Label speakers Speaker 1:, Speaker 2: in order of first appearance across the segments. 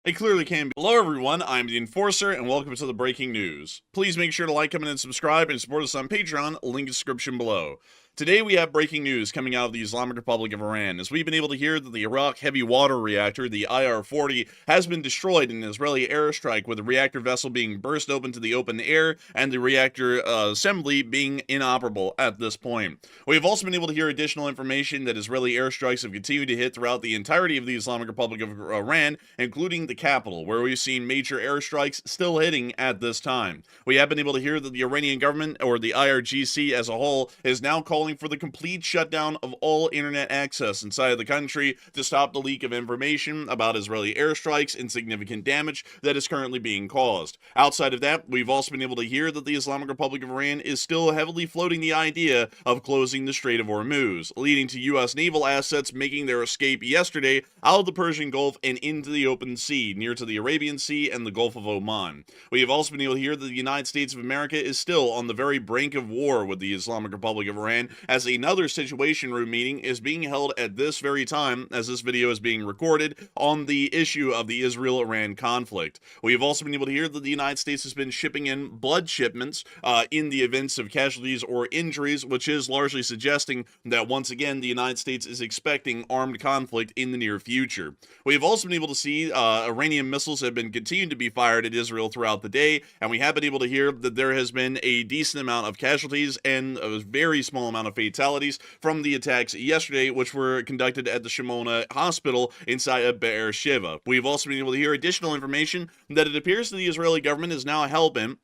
Speaker 1: It clearly can be. Hello everyone, I'm the Enforcer, and welcome to the breaking news. Please make sure to like, comment, and subscribe, and support us on Patreon, link in the description below. Today we have breaking news coming out of the Islamic Republic of Iran, as we've been able to hear that the Iraq heavy water reactor, the IR-40, has been destroyed in an Israeli airstrike, with the reactor vessel being burst open to the open air, and the reactor assembly being inoperable at this point. We have also been able to hear additional information that Israeli airstrikes have continued to hit throughout the entirety of the Islamic Republic of Iran, including the capital, where we've seen major airstrikes still hitting at this time. We have been able to hear that the Iranian government, or the IRGC as a whole, is now calling for the complete shutdown of all internet access inside of the country to stop the leak of information about Israeli airstrikes and significant damage that is currently being caused. Outside of that, we've also been able to hear that the Islamic Republic of Iran is still heavily floating the idea of closing the Strait of Hormuz, leading to U.S. naval assets making their escape yesterday out of the Persian Gulf and into the open sea, near to the Arabian Sea and the Gulf of Oman. We have also been able to hear that the United States of America is still on the very brink of war with the Islamic Republic of Iran, as another Situation Room meeting is being held at this very time as this video is being recorded on the issue of the Israel-Iran conflict. We have also been able to hear that the United States has been shipping in blood shipments in the events of casualties or injuries, which is largely suggesting that once again the United States is expecting armed conflict in the near future. We have also been able to see Iranian missiles have been continuing to be fired at Israel throughout the day, and we have been able to hear that there has been a decent amount of casualties and a very small amount of fatalities from the attacks yesterday, which were conducted at the Shimona Hospital inside of Be'er Sheva. We've also been able to hear additional information that it appears that the Israeli government is now hell-bent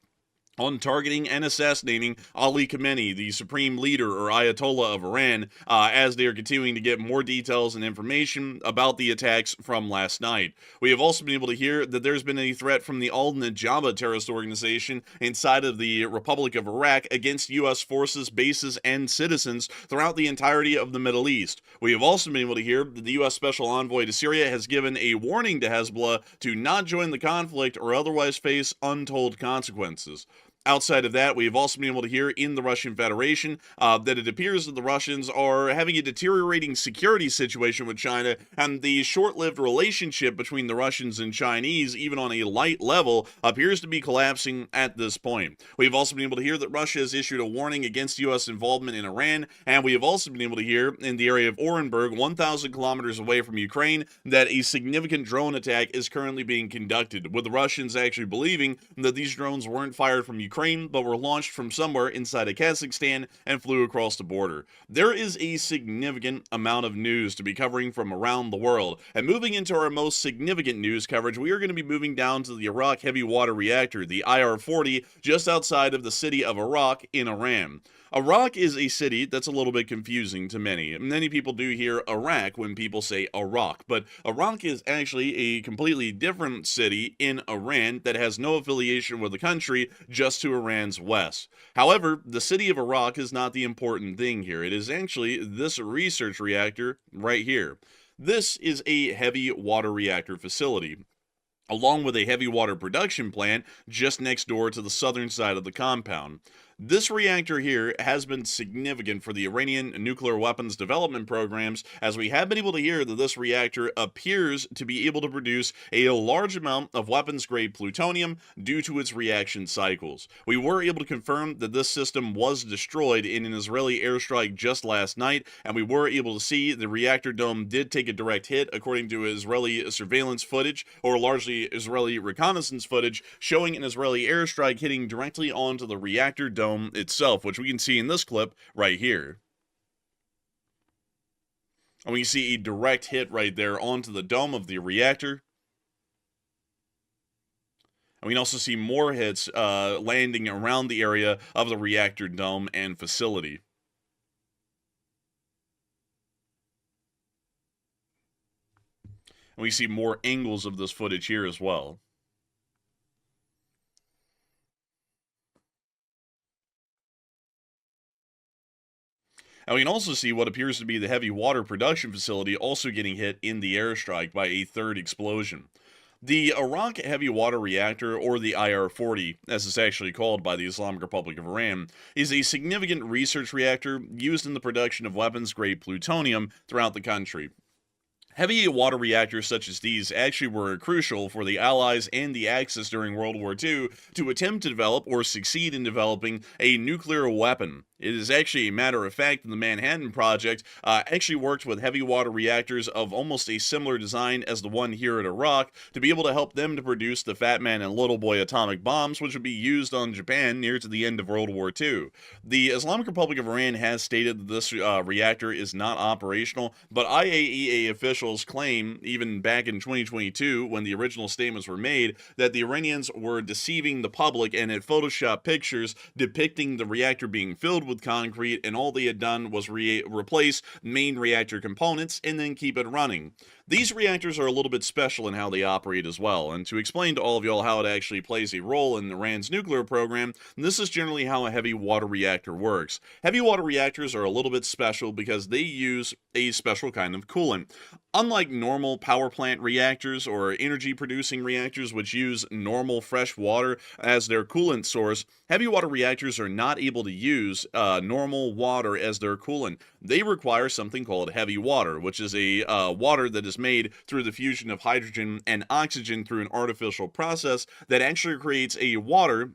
Speaker 1: on targeting and assassinating Ali Khamenei, the supreme leader or Ayatollah of Iran, as they are continuing to get more details and information about the attacks from last night. We have also been able to hear that there's been a threat from the Al-Najaba terrorist organization inside of the Republic of Iraq against U.S. forces, bases, and citizens throughout the entirety of the Middle East. We have also been able to hear that the U.S. Special Envoy to Syria has given a warning to Hezbollah to not join the conflict or otherwise face untold consequences. Outside of that, we have also been able to hear in the Russian Federation that it appears that the Russians are having a deteriorating security situation with China, and the short-lived relationship between the Russians and Chinese, even on a light level, appears to be collapsing at this point. We've also been able to hear that Russia has issued a warning against U.S. involvement in Iran, and we have also been able to hear in the area of Orenburg, 1,000 kilometers away from Ukraine, that a significant drone attack is currently being conducted, with the Russians actually believing that these drones weren't fired from Ukraine, but were launched from somewhere inside of Kazakhstan and flew across the border. There is a significant amount of news to be covering from around the world, and moving into our most significant news coverage, we are going to be moving down to the Iraq heavy water reactor, the IR-40, just outside of the city of Iraq in Iran. Iraq is a city that's a little bit confusing to many. Many people do hear Iraq when people say Iraq, but Iraq is actually a completely different city in Iran that has no affiliation with the country, just to Iran's west. However, the city of Iraq is not the important thing here. It is actually this research reactor right here. This is a heavy water reactor facility, along with a heavy water production plant just next door to the southern side of the compound. This reactor here has been significant for the Iranian nuclear weapons development programs, as we have been able to hear that this reactor appears to be able to produce a large amount of weapons-grade plutonium due to its reaction cycles. We were able to confirm that this system was destroyed in an Israeli airstrike just last night, and we were able to see the reactor dome did take a direct hit, according to Israeli surveillance footage, or largely Israeli reconnaissance footage, showing an Israeli airstrike hitting directly onto the reactor dome itself, which we can see in this clip right here. And we can see a direct hit right there onto the dome of the reactor. And we can also see more hits landing around the area of the reactor dome and facility. And we see more angles of this footage here as well. And we can also see what appears to be the heavy water production facility also getting hit in the airstrike by a third explosion. The Iraq Heavy Water Reactor, or the IR-40, as it's actually called by the Islamic Republic of Iran, is a significant research reactor used in the production of weapons-grade plutonium throughout the country. Heavy water reactors such as these actually were crucial for the Allies and the Axis during World War II to attempt to develop or succeed in developing a nuclear weapon. It is actually a matter of fact that the Manhattan Project actually worked with heavy water reactors of almost a similar design as the one here at Iraq to be able to help them to produce the Fat Man and Little Boy atomic bombs, which would be used on Japan near to the end of World War II. The Islamic Republic of Iran has stated that this reactor is not operational, but IAEA officials claim, even back in 2022, when the original statements were made, that the Iranians were deceiving the public and had photoshopped pictures depicting the reactor being filled with concrete, and all they had done was replace main reactor components and then keep it running. These reactors are a little bit special in how they operate as well, and to explain to all of y'all how it actually plays a role in Iran's nuclear program, this is generally how a heavy water reactor works. Heavy water reactors are a little bit special because they use a special kind of coolant. Unlike normal power plant reactors or energy producing reactors, which use normal fresh water as their coolant source, heavy water reactors are not able to use normal water as their coolant. They require something called heavy water, which is a water that is made through the fusion of hydrogen and oxygen through an artificial process that actually creates a water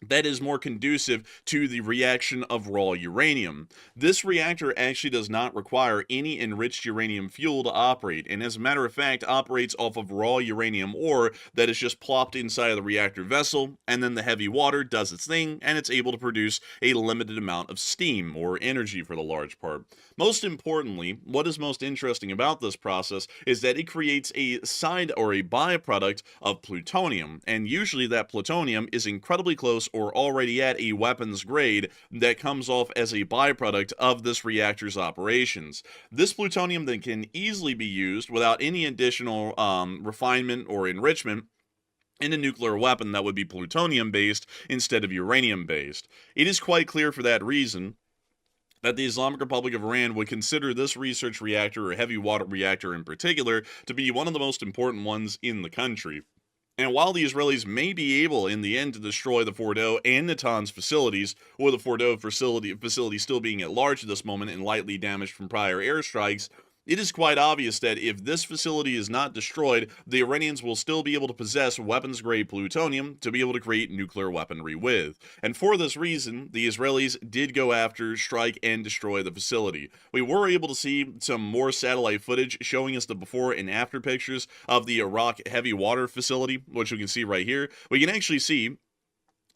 Speaker 1: that is more conducive to the reaction of raw uranium. This reactor actually does not require any enriched uranium fuel to operate, and as a matter of fact operates off of raw uranium ore that is just plopped inside of the reactor vessel, and then the heavy water does its thing and it's able to produce a limited amount of steam, or energy for the large part. Most importantly, what is most interesting about this process is that it creates a side or a byproduct of plutonium, and usually that plutonium is incredibly close or already at a weapons grade that comes off as a byproduct of this reactor's operations. This plutonium then can easily be used without any additional refinement or enrichment in a nuclear weapon that would be plutonium based instead of uranium based. It is quite clear for that reason that the Islamic Republic of Iran would consider this research reactor, or heavy water reactor in particular, to be one of the most important ones in the country. And while the Israelis may be able in the end to destroy the Fordow and Natanz facilities, or the Fordow facility still being at large at this moment and lightly damaged from prior airstrikes, it is quite obvious that if this facility is not destroyed, the Iranians will still be able to possess weapons-grade plutonium to be able to create nuclear weaponry with. And for this reason, the Israelis did go after, strike, and destroy the facility. We were able to see some more satellite footage showing us the before and after pictures of the Iraq heavy water facility, which we can see right here. We can actually see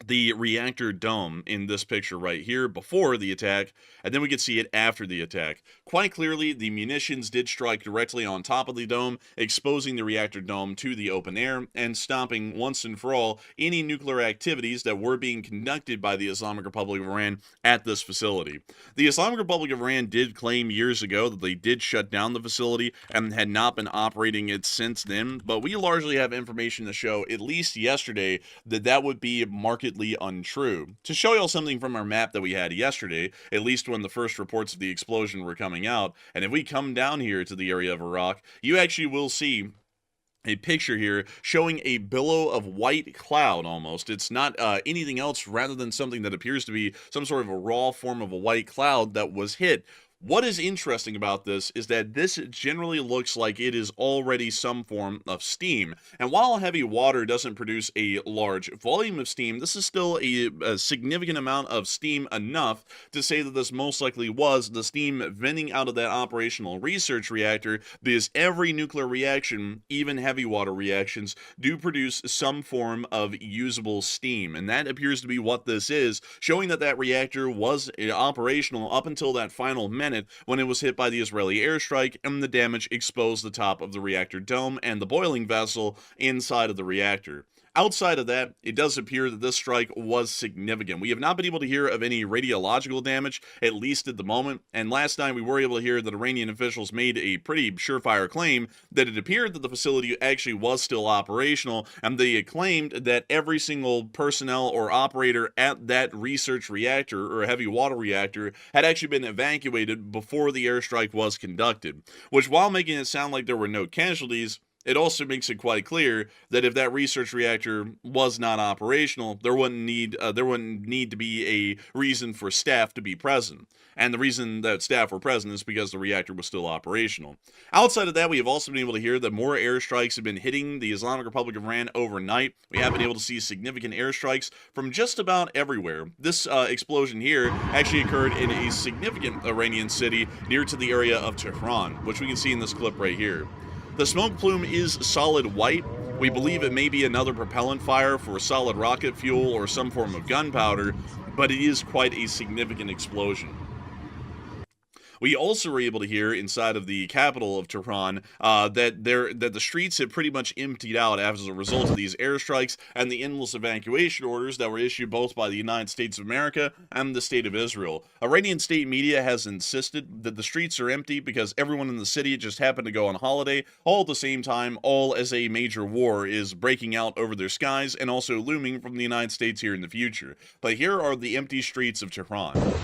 Speaker 1: the reactor dome in this picture right here before the attack, and then we could see it after the attack. Quite clearly, the munitions did strike directly on top of the dome, exposing the reactor dome to the open air and stopping once and for all any nuclear activities that were being conducted by the Islamic Republic of Iran at this facility. The Islamic Republic of Iran did claim years ago that they did shut down the facility and had not been operating it since then, but we largely have information to show, at least yesterday, that that would be markedly untrue. To show y'all something from our map that we had yesterday, at least when the first reports of the explosion were coming out, and if we come down here to the area of Iraq, you actually will see a picture here showing a billow of white cloud almost. It's not anything else rather than something that appears to be some sort of a raw form of a white cloud that was hit. What is interesting about this is that this generally looks like it is already some form of steam. And while heavy water doesn't produce a large volume of steam, this is still a significant amount of steam, enough to say that this most likely was the steam venting out of that operational research reactor, because every nuclear reaction, even heavy water reactions, do produce some form of usable steam. And that appears to be what this is, showing that that reactor was operational up until that final minute when it was hit by the Israeli airstrike and the damage exposed the top of the reactor dome and the boiling vessel inside of the reactor. Outside of that, it does appear that this strike was significant. We have not been able to hear of any radiological damage, at least at the moment, and last night we were able to hear that Iranian officials made a pretty surefire claim that it appeared that the facility actually was still operational, and they had claimed that every single personnel or operator at that research reactor, or heavy water reactor, had actually been evacuated before the airstrike was conducted, which, while making it sound like there were no casualties, It also makes it quite clear that if that research reactor was not operational, there wouldn't need to be a reason for staff to be present. And the reason that staff were present is because the reactor was still operational. Outside of that, we have also been able to hear that more airstrikes have been hitting the Islamic Republic of Iran overnight. We have been able to see significant airstrikes from just about everywhere. This explosion here actually occurred in a significant Iranian city near to the area of Tehran, which we can see in this clip right here. The smoke plume is solid white. We believe it may be another propellant fire for solid rocket fuel or some form of gunpowder, but it is quite a significant explosion. We also were able to hear inside of the capital of Tehran that the streets had pretty much emptied out as a result of these airstrikes and the endless evacuation orders that were issued both by the United States of America and the State of Israel. Iranian state media has insisted that the streets are empty because everyone in the city just happened to go on holiday, all at the same time, all as a major war is breaking out over their skies and also looming from the United States here in the future. But here are the empty streets of Tehran.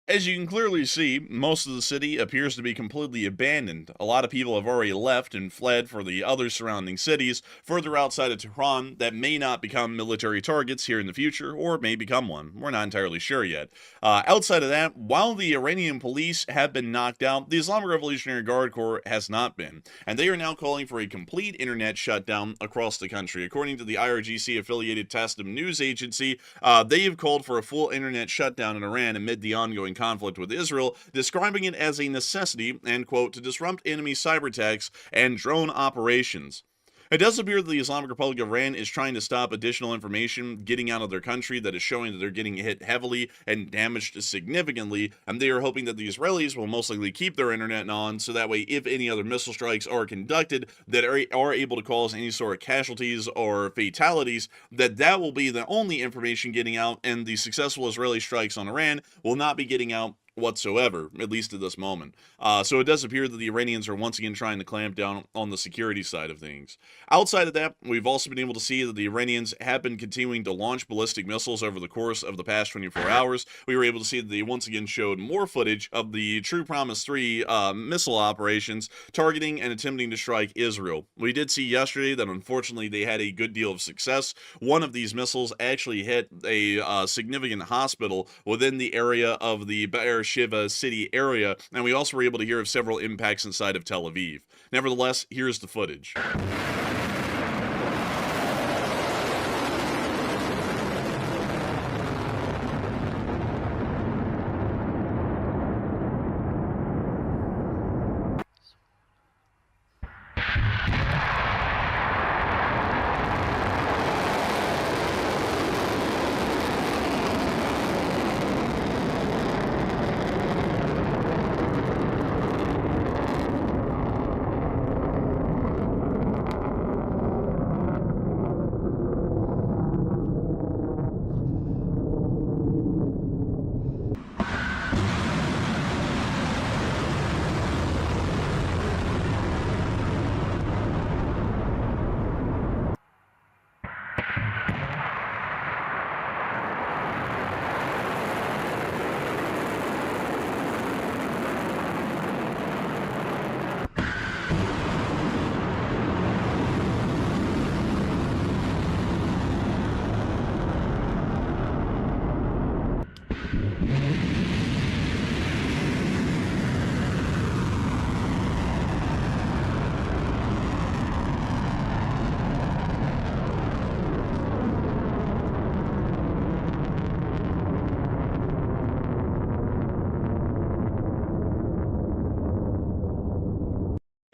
Speaker 1: As you can clearly see, most of the city appears to be completely abandoned. A lot of people have already left and fled for the other surrounding cities further outside of Tehran that may not become military targets here in the future, or may become one. We're not entirely sure yet. Outside of that, while the Iranian police have been knocked out, the Islamic Revolutionary Guard Corps has not been, and they are now calling for a complete internet shutdown across the country. According to the IRGC-affiliated Tasnim news agency, they have called for a full internet shutdown in Iran amid the ongoing conflict with Israel, describing it as a necessity and, quote, to disrupt enemy cyber attacks and drone operations. It does appear that the Islamic Republic of Iran is trying to stop additional information getting out of their country that is showing that they're getting hit heavily and damaged significantly, and they are hoping that the Israelis will most likely keep their internet on, so that way if any other missile strikes are conducted that are able to cause any sort of casualties or fatalities, that will be the only information getting out, and the successful Israeli strikes on Iran will not be getting out whatsoever, at least at this moment. So it does appear that the Iranians are once again trying to clamp down on the security side of things. Outside of that, we've also been able to see that the Iranians have been continuing to launch ballistic missiles over the course of the past 24 hours. We were able to see that they once again showed more footage of the True Promise 3 missile operations targeting and attempting to strike Israel. We did see yesterday that unfortunately they had a good deal of success. One of these missiles actually hit a significant hospital within the area of the Shiva city area, and we also were able to hear of several impacts inside of Tel Aviv. Nevertheless, here's the footage.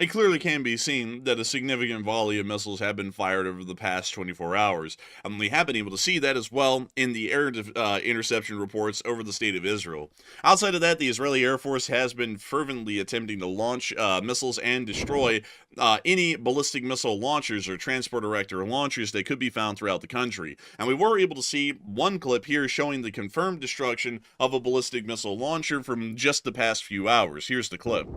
Speaker 1: It clearly can be seen that a significant volley of missiles have been fired over the past 24 hours, and we have been able to see that as well in the air interception reports over the state of Israel. Outside of that, the Israeli Air Force has been fervently attempting to launch missiles and destroy any ballistic missile launchers or transport erector launchers that could be found throughout the country. And we were able to see one clip here showing the confirmed destruction of a ballistic missile launcher from just the past few hours. Here's the clip.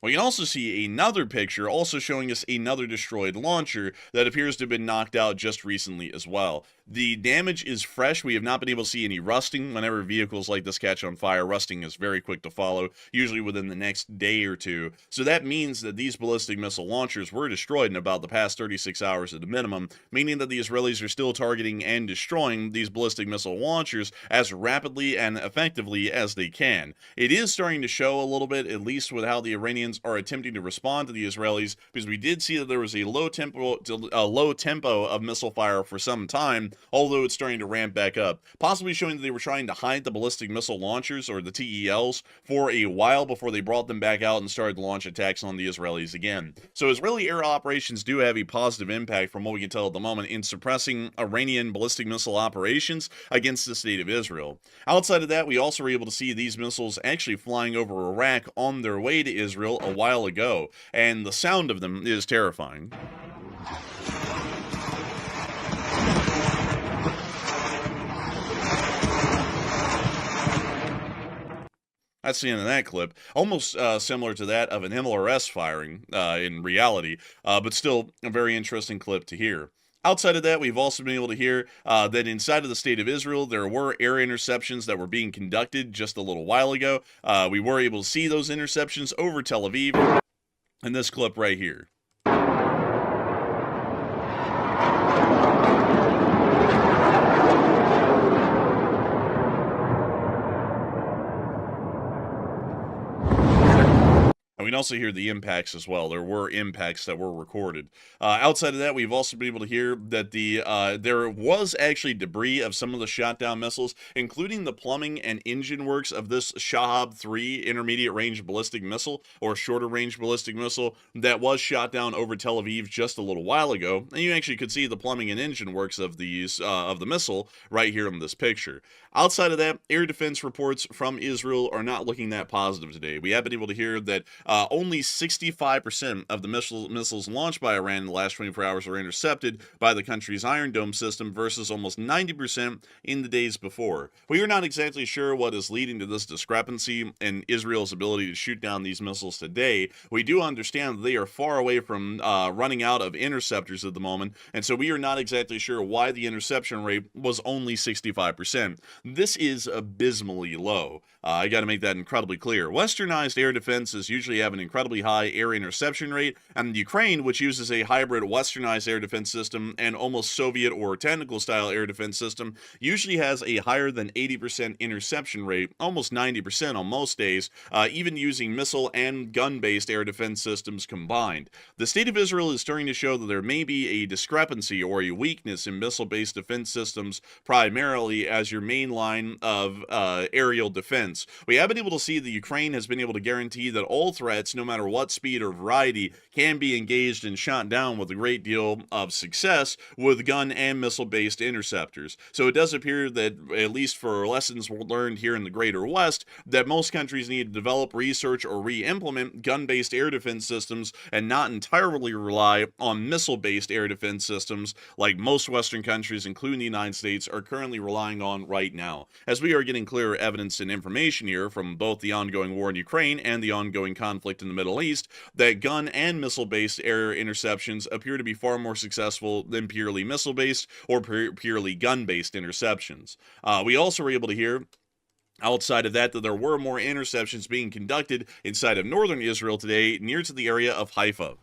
Speaker 1: We can also see another picture also showing us another destroyed launcher that appears to have been knocked out just recently as well. The damage is fresh. We have not been able to see any rusting. Whenever vehicles like this catch on fire, rusting is very quick to follow, usually within the next day or two. So that means that these ballistic missile launchers were destroyed in about the past 36 hours at the minimum, meaning that the Israelis are still targeting and destroying these ballistic missile launchers as rapidly and effectively as they can. It is starting to show a little bit, at least with how the Iranians are attempting to respond to the Israelis, because we did see that there was a low tempo of missile fire for some time, although it's starting to ramp back up, possibly showing that they were trying to hide the ballistic missile launchers, or the TELs, for a while before they brought them back out and started to launch attacks on the Israelis again. So Israeli air operations do have a positive impact, from what we can tell at the moment, in suppressing Iranian ballistic missile operations against the state of Israel. Outside of that, we also were able to see these missiles actually flying over Iraq on their way to Israel a while ago, and the sound of them is terrifying. That's the end of that clip. Almost similar to that of an MLRS firing in reality, but still a very interesting clip to hear. Outside of that, we've also been able to hear that inside of the state of Israel, there were air interceptions that were being conducted just a little while ago. We were able to see those interceptions over Tel Aviv in this clip right here. We can also hear the impacts as well. There were impacts that were recorded. Outside of that, we've also been able to hear that there was actually debris of some of the shot down missiles, including the plumbing and engine works of this Shahab 3 intermediate range ballistic missile, or shorter range ballistic missile, that was shot down over Tel Aviv just a little while ago. And you actually could see the plumbing and engine works of the missile right here in this picture. Outside of that, air defense reports from Israel are not looking that positive today. We have been able to hear that only 65% of the missiles launched by Iran in the last 24 hours were intercepted by the country's Iron Dome system versus almost 90% in the days before. We are not exactly sure what is leading to this discrepancy in Israel's ability to shoot down these missiles today. We do understand that they are far away from running out of interceptors at the moment, and so we are not exactly sure why the interception rate was only 65%. This is abysmally low. I got to make that incredibly clear. Westernized air defenses usually have an incredibly high air interception rate, and Ukraine, which uses a hybrid westernized air defense system and almost Soviet or technical style air defense system, usually has a higher than 80% interception rate, almost 90% on most days, even using missile and gun-based air defense systems combined. The state of Israel is starting to show that there may be a discrepancy or a weakness in missile-based defense systems, primarily as your main line of aerial defense. We have been able to see that Ukraine has been able to guarantee that all threats, no matter what speed or variety, can be engaged and shot down with a great deal of success with gun and missile-based interceptors. So it does appear that, at least for lessons learned here in the Greater West, that most countries need to develop, research, or re-implement gun-based air defense systems and not entirely rely on missile-based air defense systems like most Western countries, including the United States, are currently relying on right now, as we are getting clearer evidence and information here from both the ongoing war in Ukraine and the ongoing conflict in the Middle East that gun and missile-based air interceptions appear to be far more successful than purely missile-based or purely gun-based interceptions. We also were able to hear outside of that there were more interceptions being conducted inside of northern Israel today, near to the area of Haifa.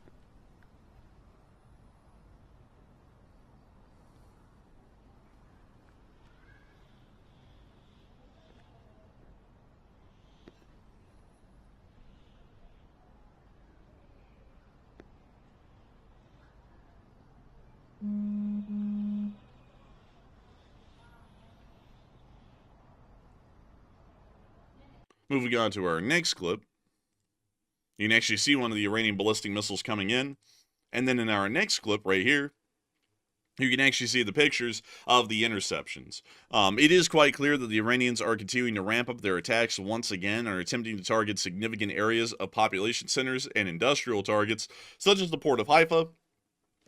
Speaker 1: Moving on to our next clip, you can actually see one of the Iranian ballistic missiles coming in. And then in our next clip right here, you can actually see the pictures of the interceptions. It is quite clear that the Iranians are continuing to ramp up their attacks once again and are attempting to target significant areas of population centers and industrial targets, such as the port of Haifa,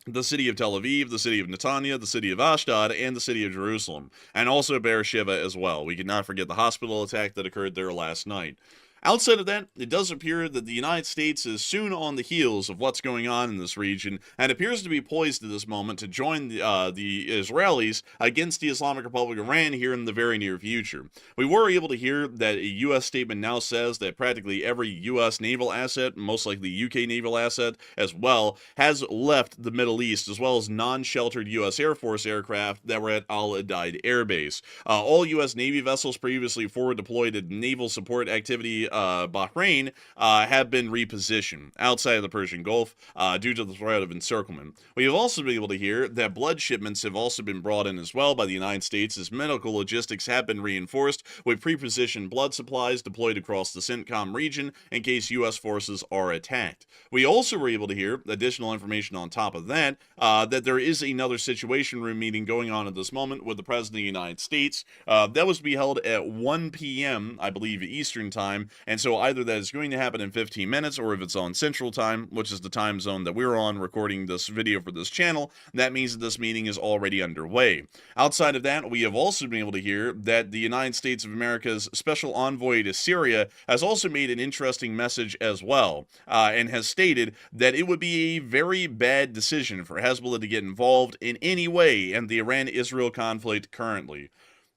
Speaker 1: the city of Tel Aviv, the city of Netanya, the city of Ashdod, and the city of Jerusalem, and also Beersheba as well. We cannot forget the hospital attack that occurred there last night. Outside of that, it does appear that the United States is soon on the heels of what's going on in this region and appears to be poised at this moment to join the Israelis against the Islamic Republic of Iran here in the very near future. We were able to hear that a U.S. statement now says that practically every U.S. naval asset, most likely UK naval asset as well, has left the Middle East, as well as non-sheltered U.S. Air Force aircraft that were at Al Udeid Air Base. All U.S. Navy vessels previously forward deployed at naval support activity Bahrain have been repositioned outside of the Persian Gulf due to the threat of encirclement. We have also been able to hear that blood shipments have also been brought in as well by the United States, as medical logistics have been reinforced with pre-positioned blood supplies deployed across the CENTCOM region in case U.S. forces are attacked. We also were able to hear additional information on top of that, that there is another Situation Room meeting going on at this moment with the President of the United States. That was to be held at 1 p.m., I believe, Eastern Time. And so either that is going to happen in 15 minutes, or if it's on Central Time, which is the time zone that we're on recording this video for this channel, that means that this meeting is already underway. Outside of that, we have also been able to hear that the United States of America's special envoy to Syria has also made an interesting message as well, and has stated that it would be a very bad decision for Hezbollah to get involved in any way in the Iran-Israel conflict currently.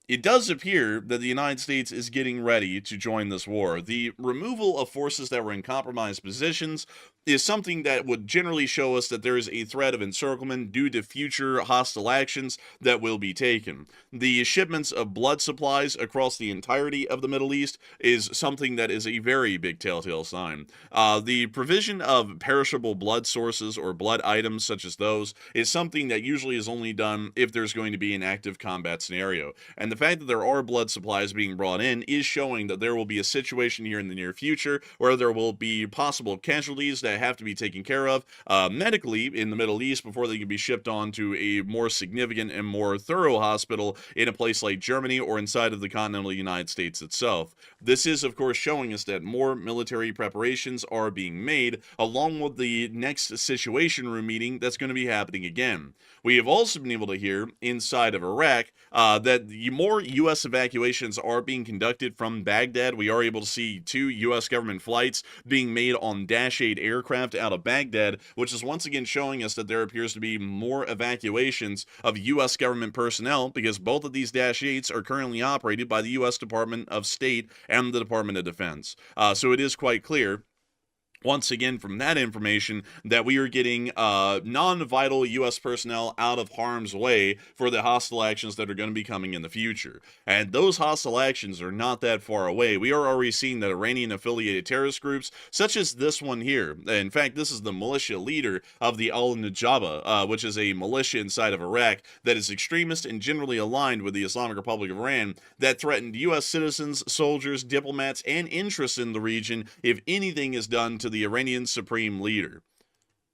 Speaker 1: It does appear that the United States is getting ready to join this war. The removal of forces that were in compromised positions is something that would generally show us that there is a threat of encirclement due to future hostile actions that will be taken. The shipments of blood supplies across the entirety of the Middle East is something that is a very big telltale sign. The provision of perishable blood sources or blood items such as those is something that usually is only done if there's going to be an active combat scenario. And the fact that there are blood supplies being brought in is showing that there will be a situation here in the near future where there will be possible casualties that have to be taken care of medically in the Middle East before they can be shipped on to a more significant and more thorough hospital in a place like Germany or inside of the continental United States itself. This is, of course, showing us that more military preparations are being made, along with the next Situation Room meeting that's going to be happening again. We have also been able to hear inside of Iraq that more U.S. evacuations are being conducted from Baghdad. We are able to see 2 U.S. government flights being made on Dash 8 aircraft out of Baghdad, which is once again showing us that there appears to be more evacuations of U.S. government personnel, because both of these Dash 8s are currently operated by the U.S. Department of State and the Department of Defense. So it is quite clear, once again, from that information, that we are getting non-vital U.S. personnel out of harm's way for the hostile actions that are going to be coming in the future. And those hostile actions are not that far away. We are already seeing that Iranian-affiliated terrorist groups, such as this one here, in fact, this is the militia leader of the Al-Nujaba, which is a militia inside of Iraq that is extremist and generally aligned with the Islamic Republic of Iran, that threatened U.S. citizens, soldiers, diplomats, and interests in the region if anything is done to the Iranian supreme leader.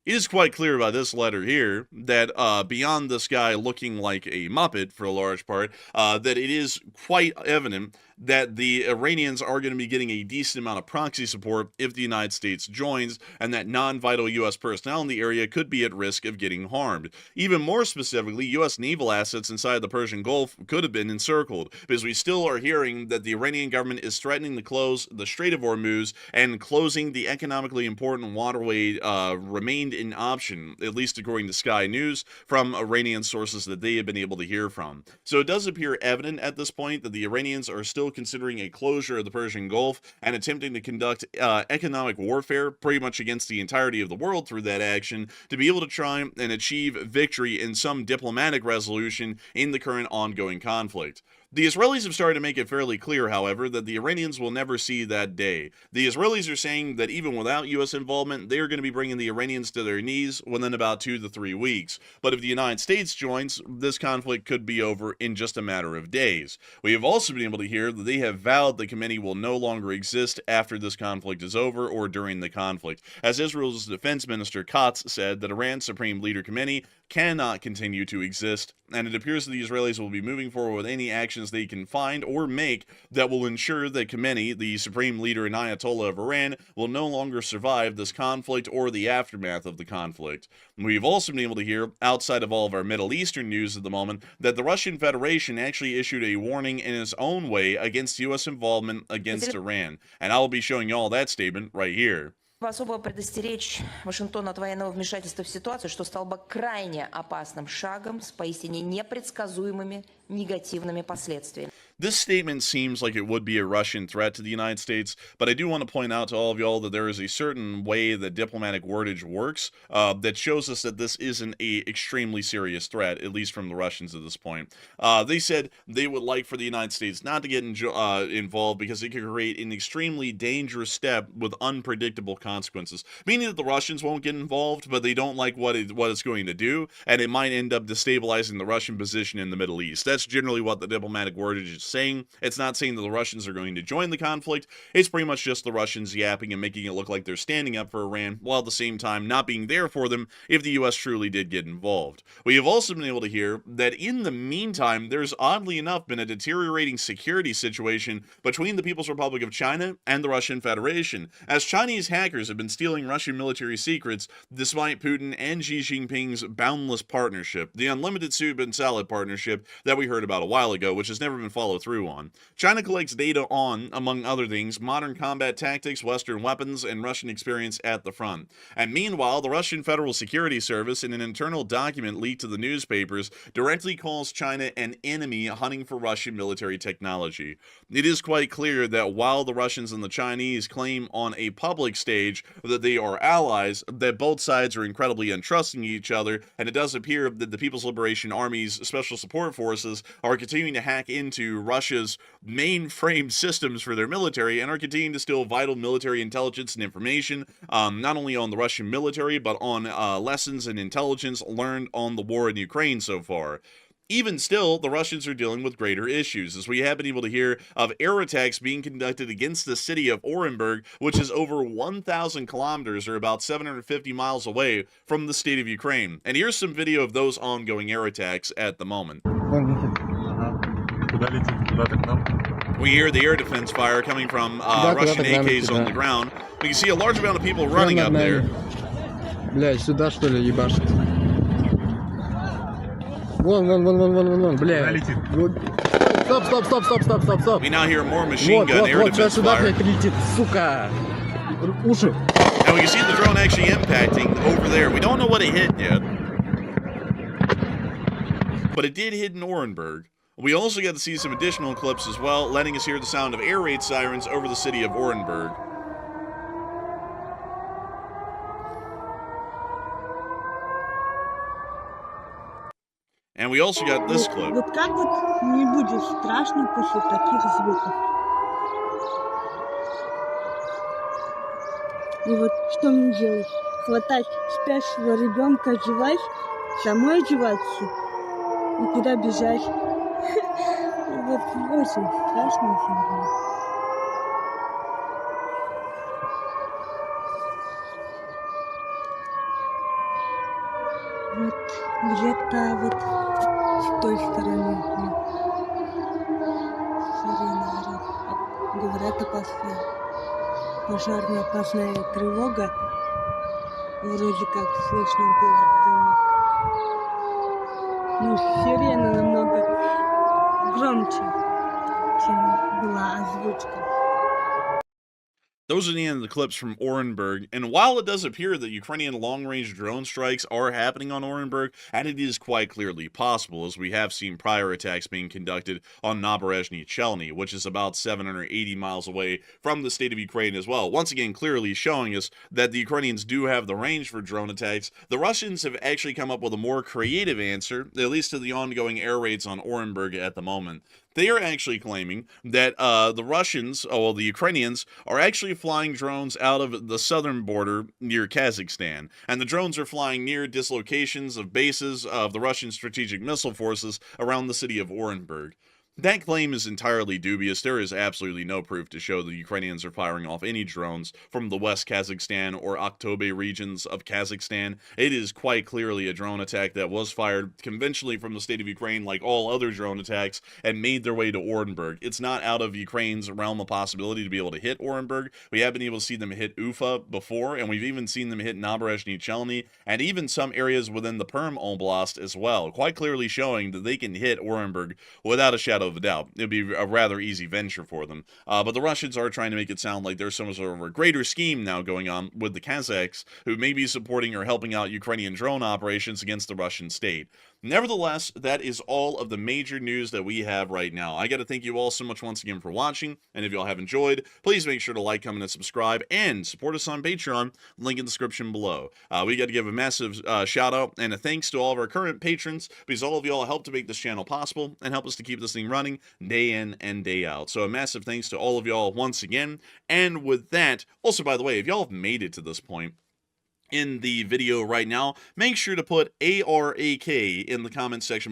Speaker 1: It is quite clear by this letter here that beyond this guy looking like a Muppet for a large part, that it is quite evident that the Iranians are going to be getting a decent amount of proxy support if the United States joins, and that non-vital U.S. personnel in the area could be at risk of getting harmed. Even more specifically, U.S. naval assets inside the Persian Gulf could have been encircled, because we still are hearing that the Iranian government is threatening to close the Strait of Hormuz, and closing the economically important waterway remained an option, at least according to Sky News, from Iranian sources that they have been able to hear from. So it does appear evident at this point that the Iranians are still considering a closure of the Persian Gulf and attempting to conduct economic warfare pretty much against the entirety of the world through that action to be able to try and achieve victory in some diplomatic resolution in the current ongoing conflict. The Israelis have started to make it fairly clear, however, that the Iranians will never see that day. The Israelis are saying that even without U.S. involvement, they are going to be bringing the Iranians to their knees within about 2 to 3 weeks. But if the United States joins, this conflict could be over in just a matter of days. We have also been able to hear that they have vowed the Khamenei will no longer exist after this conflict is over or during the conflict, as Israel's defense minister Katz said that Iran's Supreme Leader Khamenei cannot continue to exist, and it appears that the Israelis will be moving forward with any actions they can find or make that will ensure that Khamenei, the supreme leader and Ayatollah of Iran, will no longer survive this conflict or the aftermath of the conflict. We've also been able to hear, outside of all of our Middle Eastern news at the moment, that the Russian Federation actually issued a warning in its own way against U.S. involvement against Iran, and I will be showing you all that statement right here.
Speaker 2: Особо предостеречь Вашингтон от военного вмешательства в ситуацию, что стало бы крайне опасным шагом с поистине непредсказуемыми негативными последствиями.
Speaker 1: This statement seems like it would be a Russian threat to the United States, but I do want to point out to all of y'all that there is a certain way that diplomatic wordage works that shows us that this isn't a extremely serious threat, at least from the Russians at this point. They said they would like for the United States not to get involved because it could create an extremely dangerous step with unpredictable consequences, meaning that the Russians won't get involved, but they don't like what it's going to do, and it might end up destabilizing the Russian position in the Middle East. That's generally what the diplomatic wordage is saying. It's not saying that the Russians are going to join the conflict. It's pretty much just the Russians yapping and making it look like they're standing up for Iran, while at the same time not being there for them if the U.S. truly did get involved. We have also been able to hear that in the meantime, there's oddly enough been a deteriorating security situation between the People's Republic of China and the Russian Federation, as Chinese hackers have been stealing Russian military secrets despite Putin and Xi Jinping's boundless partnership, the unlimited soup and salad partnership that we heard about a while ago, which has never been followed through on. China collects data on, among other things, modern combat tactics, Western weapons, and Russian experience at the front. And meanwhile, the Russian Federal Security Service, in an internal document leaked to the newspapers, directly calls China an enemy hunting for Russian military technology. It is quite clear that while the Russians and the Chinese claim on a public stage that they are allies, that both sides are incredibly untrusting each other, and it does appear that the People's Liberation Army's Special Support Forces are continuing to hack into Russia's mainframe systems for their military and are continuing to steal vital military intelligence and information, not only on the Russian military, but on lessons and intelligence learned on the war in Ukraine so far. Even still, the Russians are dealing with greater issues, as we have been able to hear of air attacks being conducted against the city of Orenburg, which is over 1,000 kilometers, or about 750 miles away from the state of Ukraine. And here's some video of those ongoing air attacks at the moment. We hear the air defense fire coming from Russian AKs on the ground. We can see a large amount of people running up there.
Speaker 3: Блядь, сюда что ли ебашит? Вон, блядь. Стоп.
Speaker 1: We now hear more machine gun air defense
Speaker 3: сюда,
Speaker 1: fire.
Speaker 3: блядь, летит, сука. Уши.
Speaker 1: Now we can see the drone actually impacting over there. We don't know what it hit yet, but it did hit in Orenburg. We also got to see some additional clips as well, letting us hear the sound of air raid sirens over the city of Orenburg. And we also got this clip.
Speaker 4: Вот как вот не будет страшно после таких звуков? И вот что мне делать? Хватать спящего ребенка, одевать, самой одеваться и куда бежать? Вот очень страшно всегда. Вот где-то вот с той стороны сирена орёт. Говорят, опасная пожарно-опасная тревога. Вроде как слышно было в доме. Ну, сирена намного громче, чем была озвучка.
Speaker 1: Those are the end of the clips from Orenburg, and while it does appear that Ukrainian long-range drone strikes are happening on Orenburg, and it is quite clearly possible, as we have seen prior attacks being conducted on Naberezhny Chelny, which is about 780 miles away from the state of Ukraine as well. Once again, clearly showing us that the Ukrainians do have the range for drone attacks. The Russians have actually come up with a more creative answer, at least to the ongoing air raids on Orenburg at the moment. They are actually claiming that the Russians, well, the Ukrainians, are actually flying drones out of the southern border near Kazakhstan. And the drones are flying near dislocations of bases of the Russian strategic missile forces around the city of Orenburg. That claim is entirely dubious. There is absolutely no proof to show the Ukrainians are firing off any drones from the West Kazakhstan or Aktobe regions of Kazakhstan. It is quite clearly a drone attack that was fired conventionally from the state of Ukraine, like all other drone attacks, and made their way to Orenburg. It's not out of Ukraine's realm of possibility to be able to hit Orenburg. We have been able to see them hit Ufa before, and we've even seen them hit Naberezhny Chelny, and even some areas within the Perm Oblast as well, quite clearly showing that they can hit Orenburg without a shadow of a doubt. It'd be a rather easy venture for them. But the Russians are trying to make it sound like there's some sort of a greater scheme now going on with the Kazakhs, who may be supporting or helping out Ukrainian drone operations against the Russian state. Nevertheless, that is all of the major news that we have right now. I got to thank you all so much once again for watching, and if y'all have enjoyed, please make sure to like, comment, and subscribe, and support us on Patreon, link in the description below. We got to give a massive shout out and a thanks to all of our current patrons, because all of y'all help to make this channel possible and help us to keep this thing running day in and day out. So a massive thanks to all of y'all once again. And with that, also, by the way, if y'all have made it to this point in the video right now, make sure to put ARAK in the comment section below.